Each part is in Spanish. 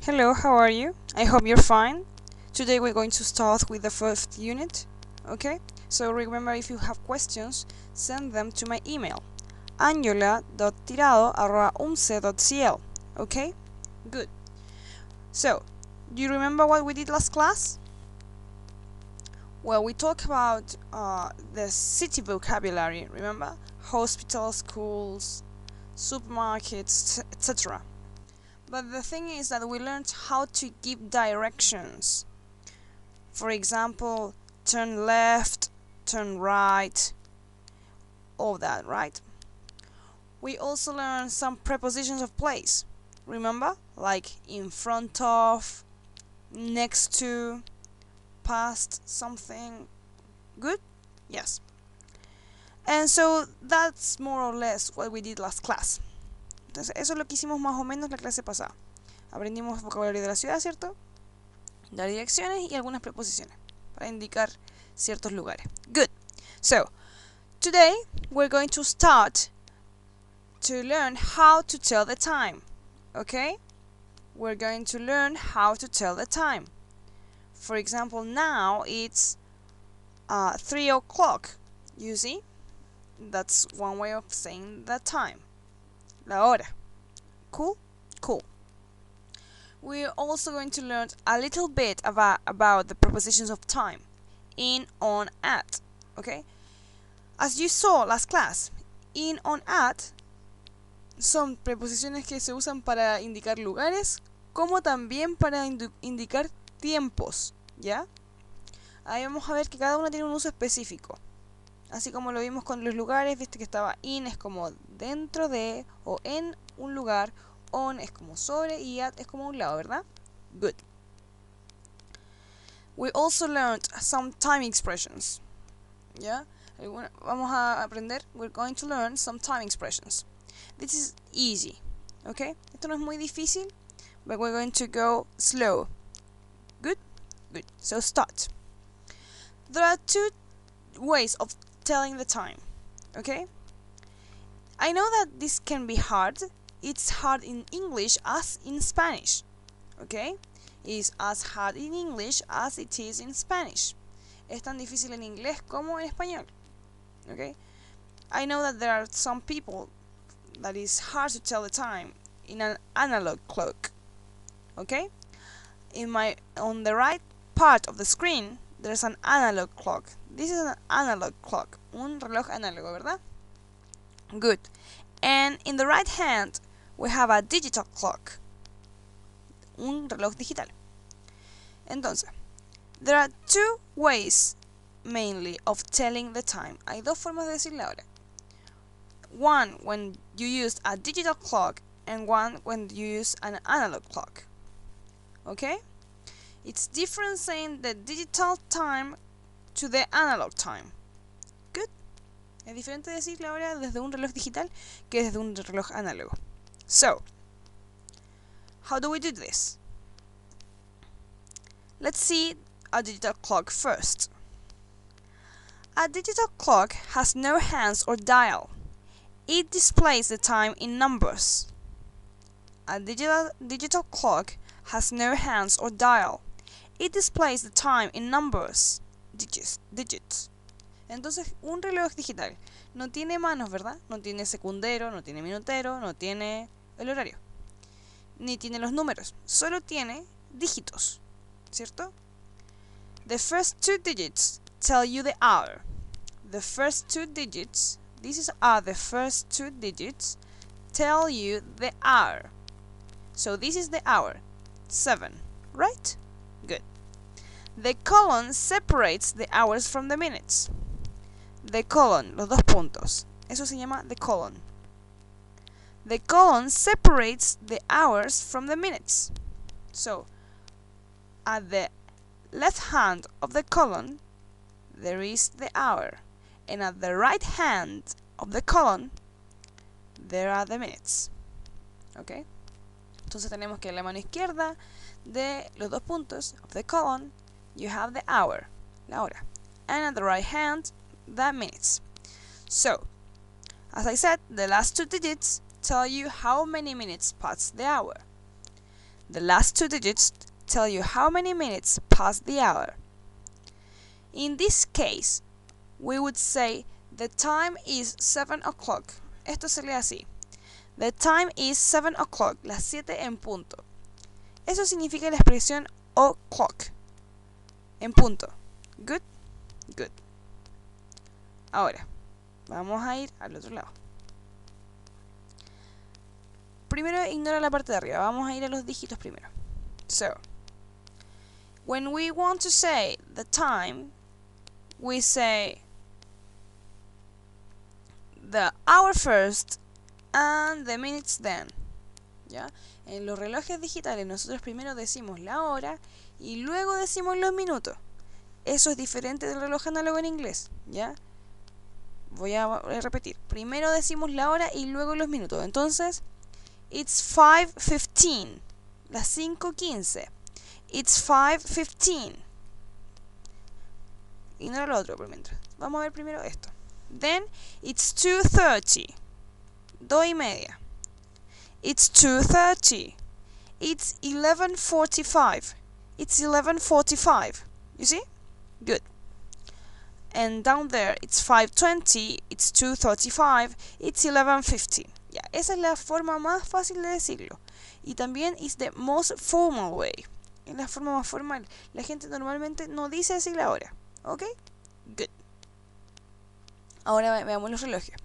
Hello, how are you? I hope you're fine. Today we're going to start with the first unit, okay? So remember, if you have questions, send them to my email, angela.tirado@umce.cl, okay? Good. So, do you remember what we did last class? Well, we talked about the city vocabulary, remember? Hospitals, schools, supermarkets, etc. But the thing is that we learned how to give directions. For example, turn left, turn right, all that, right? We also learned some prepositions of place. Remember? Like in front of, next to, past something. Good? Yes. And so that's more or less what we did last class. Entonces, eso es lo que hicimos más o menos la clase pasada. Aprendimos vocabulario de la ciudad, ¿cierto? Dar direcciones y algunas preposiciones para indicar ciertos lugares. Good. So, today we're going to start to learn how to tell the time. Okay? We're going to learn how to tell the time. For example, now it's 3 o'clock. You see? That's one way of saying the time. La hora. Cool? Cool. We're also going to learn a little bit about the prepositions of time. In, on, at. Okay? As you saw last class, in, on, at son preposiciones que se usan para indicar lugares, como también para indicar tiempos, ¿ya? Ahí vamos a ver que cada una tiene un uso específico. Así como lo vimos con los lugares, viste que estaba in es como dentro de o en un lugar, on es como sobre y at es como un lado, ¿verdad? Good. We also learned some time expressions. ¿Ya? Vamos a aprender. We're going to learn some time expressions. This is easy. Okay? Esto no es muy difícil, but we're going to go slow. Good? Good. So start. There are two ways of telling the time. Okay? I know that this can be hard. It's hard in English as in Spanish. Okay? It's as hard in English as it is in Spanish. Es tan difícil en inglés como en español. Okay? I know that there are some people that is hard to tell the time in an analog clock. Okay? On the right part of the screen there's an analog clock. This is an analog clock. Un reloj análogo, ¿verdad? Good. And in the right hand we have a digital clock. Un reloj digital. Entonces, there are two ways mainly of telling the time. Hay dos formas de decir la hora. One when you use a digital clock and one when you use an analog clock. Okay? It's different saying the digital time to the analog time. Good? Es diferente decir la hora desde un reloj digital que desde un reloj análogo. So, how do we do this? Let's see a digital clock first. A digital clock has no hands or dial. It displays the time in numbers. A digital clock has no hands or dial. It displays the time in numbers. Digits. Entonces, un reloj digital no tiene manos, ¿verdad? No tiene secundero, no tiene minutero, no tiene el horario. Ni tiene los números. Solo tiene dígitos. ¿Cierto? The first two digits tell you the hour. The first two digits, the first two digits tell you the hour. So this is the hour, 7, right? Good. The colon separates the hours from the minutes. The colon, los dos puntos, eso se llama the colon. The colon separates the hours from the minutes. So, at the left hand of the colon, there is the hour. And at the right hand of the colon, there are the minutes. ¿Ok? Entonces tenemos que en la mano izquierda de los dos puntos of the colon, you have the hour, la hora. And at the right hand, the minutes. So, as I said, the last two digits tell you how many minutes past the hour. The last two digits tell you how many minutes past the hour. In this case, we would say the time is 7 o'clock. Esto se lee así. The time is 7 o'clock. Las 7 en punto. Eso significa la expresión o'clock. En punto. Good? Good. Ahora, vamos a ir al otro lado. Primero ignora la parte de arriba. Vamos a ir a los dígitos primero. So, when we want to say the time, we say the hour first and the minutes then. ¿Ya? En los relojes digitales nosotros primero decimos la hora y luego decimos los minutos. Eso es diferente del reloj análogo en inglés, ¿ya? Voy a repetir. Primero decimos la hora y luego los minutos. Entonces, it's 5:15. Las 5:15. It's 5:15. Ignora lo otro por mientras. Vamos a ver primero esto. Then, it's 2:30. 2:30. It's 2:30. It's 11:45. It's 11:45. You see? Good. And down there, it's 5:20. It's 2:35. It's 11:15. Ya, esa es la forma más fácil de decirlo. Y también is the most formal way. Es la forma más formal. La gente normalmente no dice así la hora. ¿Ok? Good. Ahora veamos los relojes.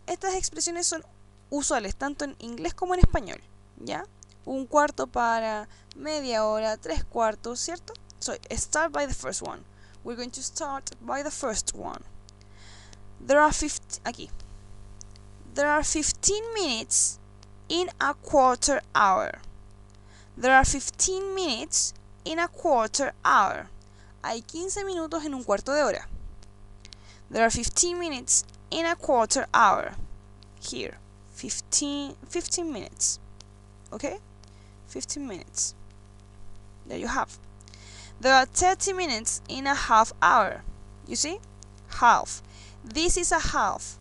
Estas expresiones son usuales tanto en inglés como en español, ¿ya? Un cuarto para, media hora, 3/4, ¿cierto? So, start by the first one. We're going to start by the first one. There are 15 minutes in a quarter hour. There are 15 minutes in a quarter hour. Hay 15 minutos en un cuarto de hora. There are 15 minutes in a quarter hour. Here, 15 minutes. Okay? 15 minutes. There you have. There are 30 minutes in a half hour. You see? Half. This is a half.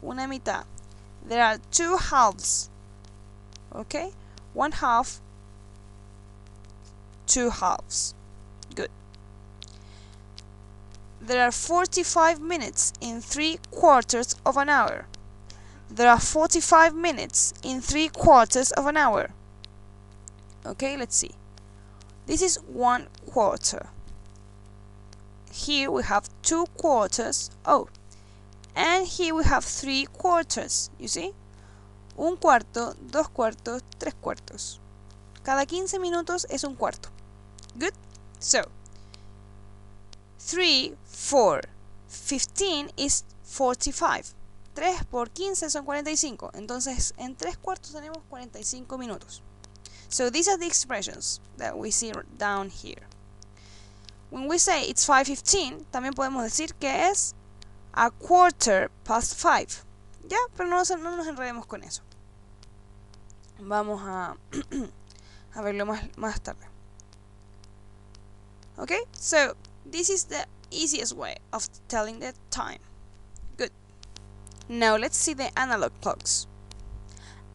Una mitad. There are 2 halves. Okay? 1 half, 2 halves. Good. There are 45 minutes in 3/4 of an hour. There are 45 minutes in 3/4 of an hour. Okay, let's see. This is 1/4. Here we have 2/4. Oh, and here we have 3/4. You see? 1/4, 2/4, 3/4. Cada 15 minutos es un cuarto. Good? So, 3, 4, 15 is 45. 3 por 15 son 45. Entonces, en 3/4 tenemos 45 minutos. So, these are the expressions that we see down here. When we say it's 5:15, también podemos decir que es a 5:15. ¿Ya? Pero no nos enredemos con eso. Vamos a, a verlo más tarde. Okay? So, this is the easiest way of telling the time. Good. Now let's see the analog clocks.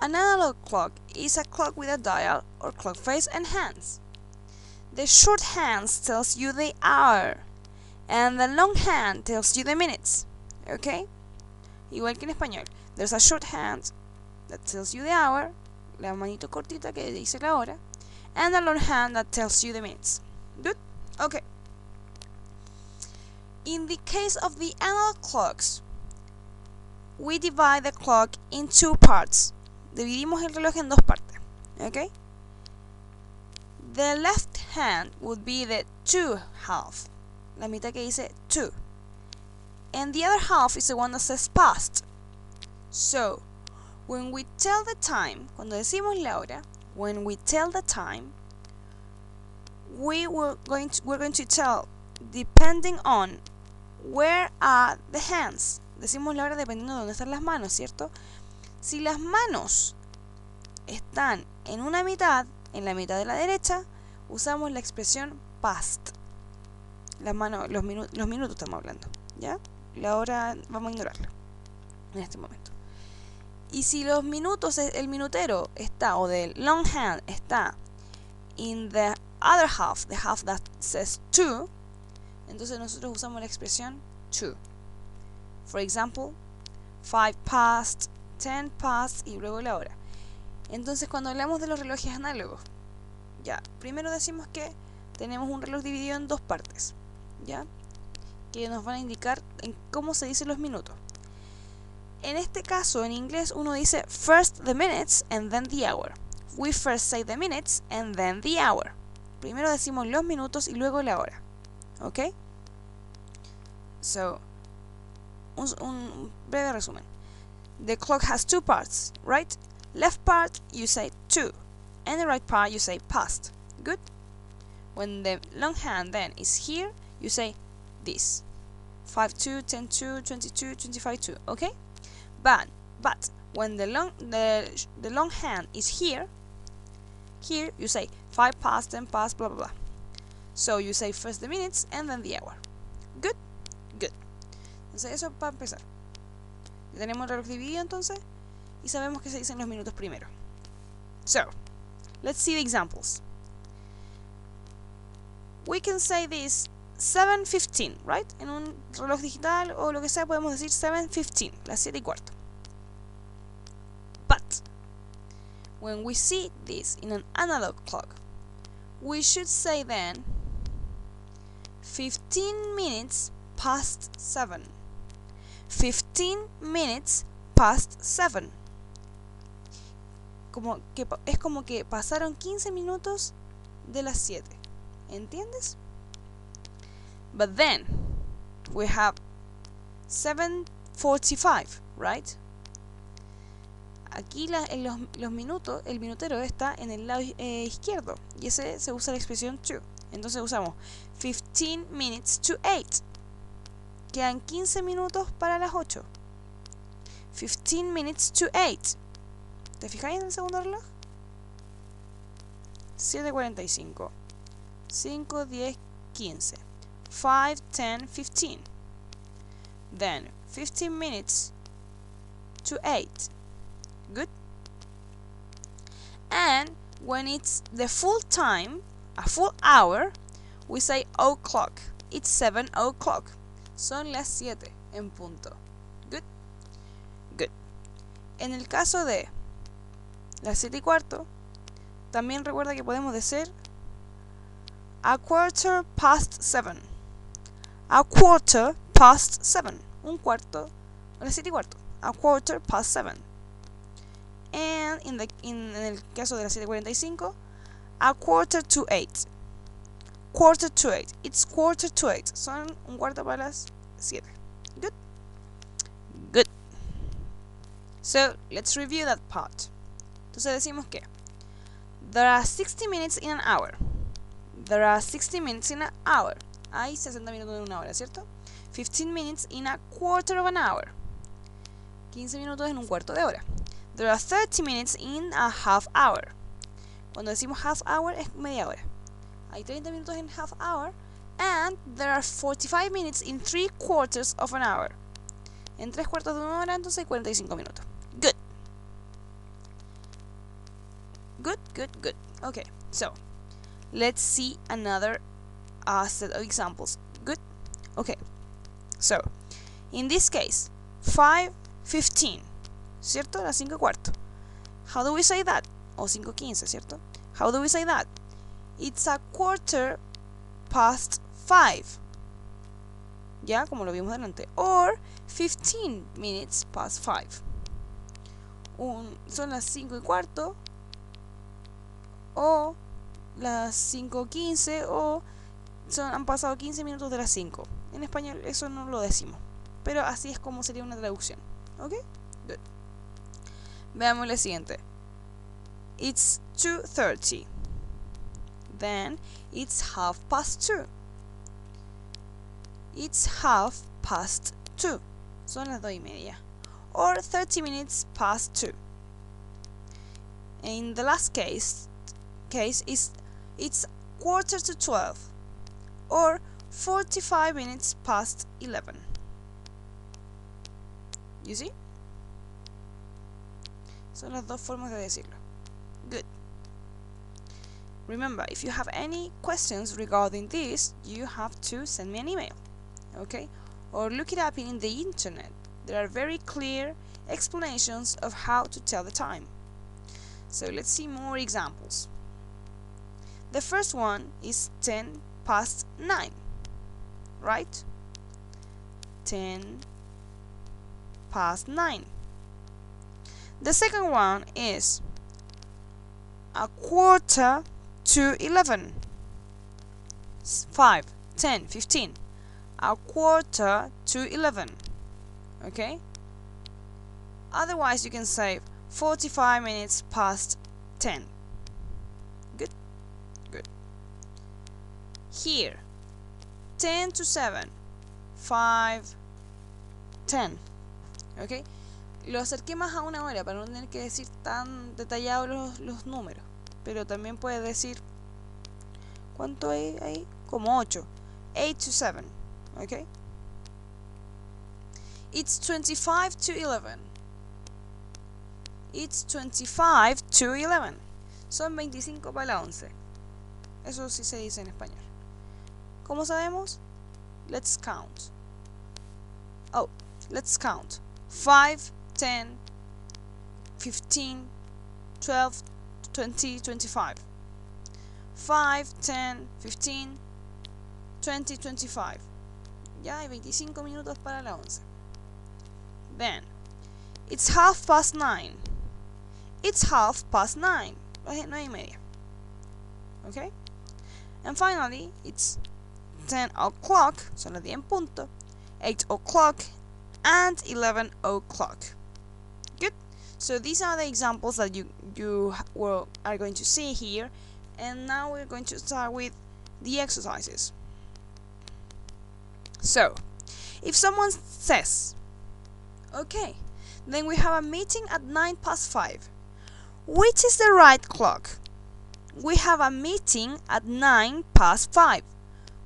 An analog clock is a clock with a dial or clock face and hands. The short hands tells you the hour and the long hand tells you the minutes. Okay? Igual que en español. There's a short hand that tells you the hour, la manito cortita que dice la hora, and a long hand that tells you the minutes. Good? Okay. In the case of the analog clocks, we divide the clock in 2 parts. Dividimos el reloj en 2 partes. Okay? The left hand would be the 2 half. La mitad que dice 2. And the other half is the one that says past. So, when we tell the time, cuando decimos la hora, when we tell the time, we're going to tell depending on where are the hands. Decimos la hora dependiendo de dónde están las manos, ¿cierto? Si las manos están en una mitad, en la mitad de la derecha, usamos la expresión past. Las manos, los minutos estamos hablando, ¿ya? La hora vamos a ignorarla en este momento. Y si los minutos, el minutero está, o del longhand está in the other half, the half that says to, entonces nosotros usamos la expresión to. For example, 5 past, 10 past y luego la hora. Entonces cuando hablamos de los relojes análogos, ya, primero decimos que tenemos un reloj dividido en dos partes, ya, que nos van a indicar en cómo se dicen los minutos. En este caso, en inglés, uno dice first the minutes and then the hour. We first say the minutes and then the hour. Primero decimos los minutos y luego la hora. ¿Ok? So, un breve resumen. The clock has two parts, right? Left part, you say to, and the right part, you say past. Good? When the long hand then is here, you say this. 5-2, 10-2, 22, 25-2. Okay? But when the long hand is here you say 5 past, 10 past, blah blah blah. So you say first the minutes and then the hour. Good? Good. Entonces eso para empezar. Ya tenemos el reloj dividido entonces y sabemos que se dicen los minutos primero. So, let's see the examples. We can say this 7:15, right? En un reloj digital o lo que sea podemos decir 7:15, las 7:15. But when we see this in an analog clock, we should say then 15 minutes past 7. 15 minutes past 7. Es como que pasaron 15 minutos de las 7. ¿Entiendes? But then we have 7:45, right? Aquí los minutos, el minutero está en el lado izquierdo y ese se usa la expresión to. Entonces usamos 15 minutes to 8. Quedan 15 minutos para las 8. 15 minutes to 8. ¿Te fijáis en el segundo reloj? 7:45. 5, 10, 15. 5, 10, 15. Then 15 minutes to 8. Good? And when it's the full time, a full hour, we say o'clock. It's 7 o'clock. Son las 7 en punto. Good? Good. En el caso de las 7:15, también recuerda que podemos decir a quarter past 7. A quarter past 7. Un cuarto a las 7:15. A quarter past 7. And en el caso de las 7:45, a quarter to 8. Quarter to 8. It's quarter to 8. Son un cuarto para las 7. Good? Good. So, let's review that part. Entonces decimos que there are 60 minutes in an hour. There are 60 minutes in an hour. Hay 60 minutos en una hora, ¿cierto? 15 minutes in a quarter of an hour. 15 minutos en un cuarto de hora. There are 30 minutes in a half hour. Cuando decimos half hour es media hora. Hay 30 minutos en half hour. And there are 45 minutes in 3/4 of an hour. En 3/4 de una hora, entonces hay 45 minutos. Good. Good, good, good. Okay, so let's see another set of examples. Good? Okay, so in this case, 5:15, ¿cierto? Las 5:15. How do we say that? O 5:15, ¿cierto? How do we say that? It's a quarter past 5. Ya, como lo vimos delante. Or 15 minutes past 5. Son las 5:15 o las 5:15 o han pasado 15 minutos de las 5. En español eso no lo decimos, pero así es como sería una traducción. ¿Ok? Good. Veamos la siguiente. It's 2:30. Then it's 2:30. It's 2:30. Son las 2:30. Or 30 minutes past 2. In the last case it's 11:45 or 45 minutes past 11. You see? Son las dos formas de decirlo. Good. Remember, if you have any questions regarding this, you have to send me an email, okay? Or look it up in the internet. There are very clear explanations of how to tell the time. So let's see more examples. The first one is 10 past 9, right? 10 past 9. The second one is a quarter to 11. 5, 10, 15. A quarter to 11. Okay? Otherwise, you can say 45 minutes past 10. Good? Good. Here, 10 to 7. 5, 10. Okay? Lo acerqué más a una hora para no tener que decir tan detallados los números. Pero también puede decir, ¿cuánto hay ahí? Como 8. 8 to 7. Okay? It's 25 to 11. It's 25 to 11. Son 25 para la 11. Eso sí se dice en español. ¿Cómo sabemos? Let's count. Oh, let's count. 5, 10, 15, 12, 20, 25. 5, 10, 15, 20, 25. Ya hay 25 minutos para la 11. Then, it's 9:30. It's 9:30. 9:30. Okay? And finally, it's 10 o'clock, son las 10 en punto, 8 o'clock, and 11 o'clock. Good? So these are the examples that you are going to see here, and now we're going to start with the exercises. So, if someone says, okay, then we have a meeting at 5:09. Which is the right clock? We have a meeting at 5:09.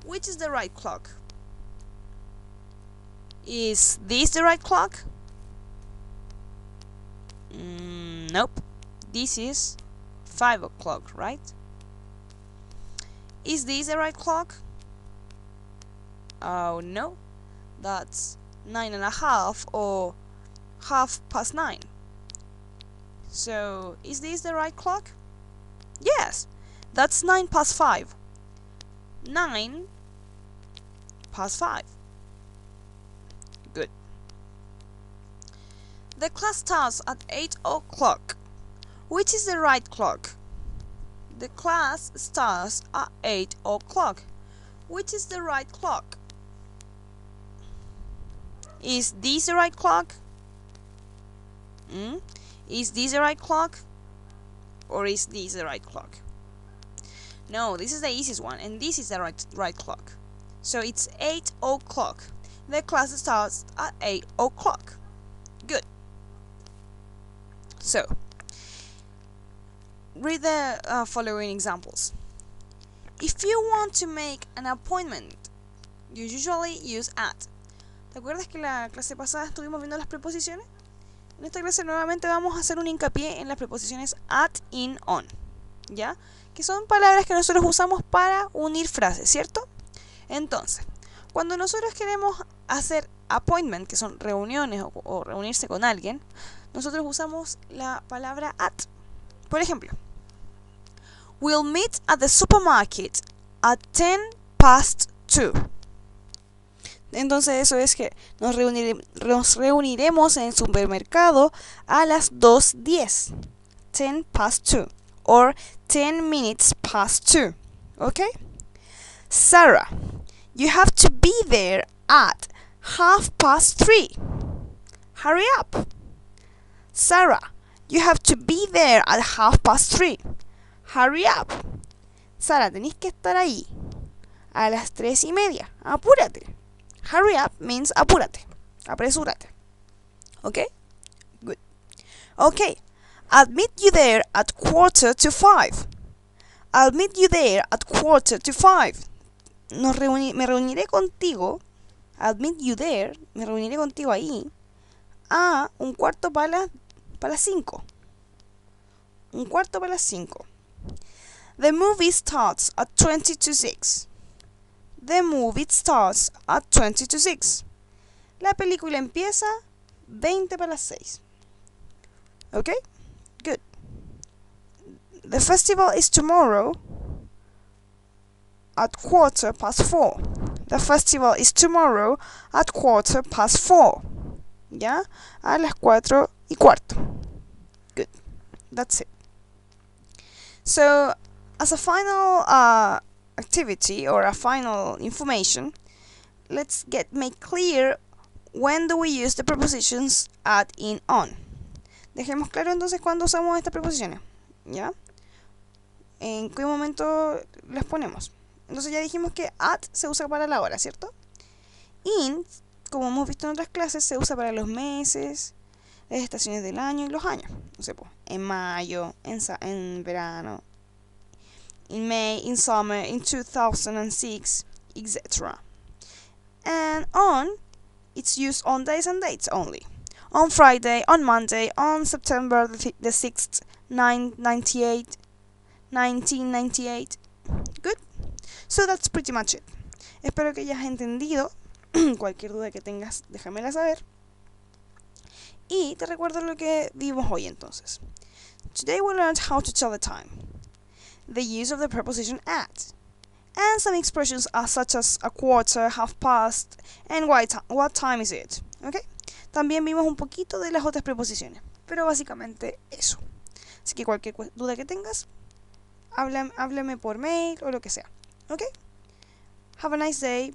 Which is the right clock? Is this the right clock? Nope. This is 5 o'clock, right? Is this the right clock? Oh no. That's 9:30 or 9:30. So, is this the right clock? Yes, that's 5:09. 5:09. Good. The class starts at 8 o'clock. Which is the right clock? The class starts at 8 o'clock. Which is the right clock? Is this the right clock? Is this the right clock? Or is this the right clock? No, this is the easiest one, and this is the right clock. So it's 8 o'clock. The class starts at 8 o'clock. Good. So, read the following examples. If you want to make an appointment, you usually use at. ¿Te acuerdas que la clase pasada estuvimos viendo las preposiciones? En esta clase nuevamente vamos a hacer un hincapié en las preposiciones at, in, on, ¿ya? Que son palabras que nosotros usamos para unir frases, ¿cierto? Entonces, cuando nosotros queremos hacer appointment, que son reuniones o reunirse con alguien, nosotros usamos la palabra at. Por ejemplo, we'll meet at the supermarket at 2:10. Entonces eso es que nos reuniremos en el supermercado a las 2:10. 2:10. Or 10 minutes past 2. Okay? Sarah, you have to be there at 3:30. Hurry up. Sarah, you have to be there at 3:30. Hurry up. Sara, tenés que estar ahí a las 3:30. Apúrate. Hurry up means apúrate. Apresúrate. Okay? Good. Okay. I'll meet you there at 4:45. I'll meet you there at 4:45. Me reuniré contigo. I'll meet you there. Me reuniré contigo ahí a 4:45. Un cuarto para las 5. The movie starts at 20 to 6. The movie starts at 20 to 6. La película empieza 20 para las 6. Okay? Good. The festival is tomorrow at 4:15. The festival is tomorrow at 4:15. ¿Ya? A las 4:15. Good. That's it. So, as a final activity or a final information, let's make clear when do we use the prepositions at, in, on. Dejemos claro entonces cuándo usamos estas preposiciones. ¿Ya? ¿En qué momento las ponemos? Entonces ya dijimos que at se usa para la hora, ¿cierto? In, como hemos visto en otras clases, se usa para los meses, las estaciones del año y los años. No sé, pues, en mayo, en verano, in May, in summer, in 2006, etc. And on, it's used on days and dates only. On Friday, on Monday, on September the 6th, 1998. Good? So that's pretty much it. Espero que hayas entendido. Cualquier duda que tengas, déjamela saber. Y te recuerdo lo que vimos hoy entonces. Today we learned how to tell the time, the use of the preposition at, and some expressions such as a quarter, half past, and what time is it. Okay? También vimos un poquito de las otras preposiciones, pero básicamente eso. Así que cualquier duda que tengas, háblame por mail o lo que sea. Okay? Have a nice day.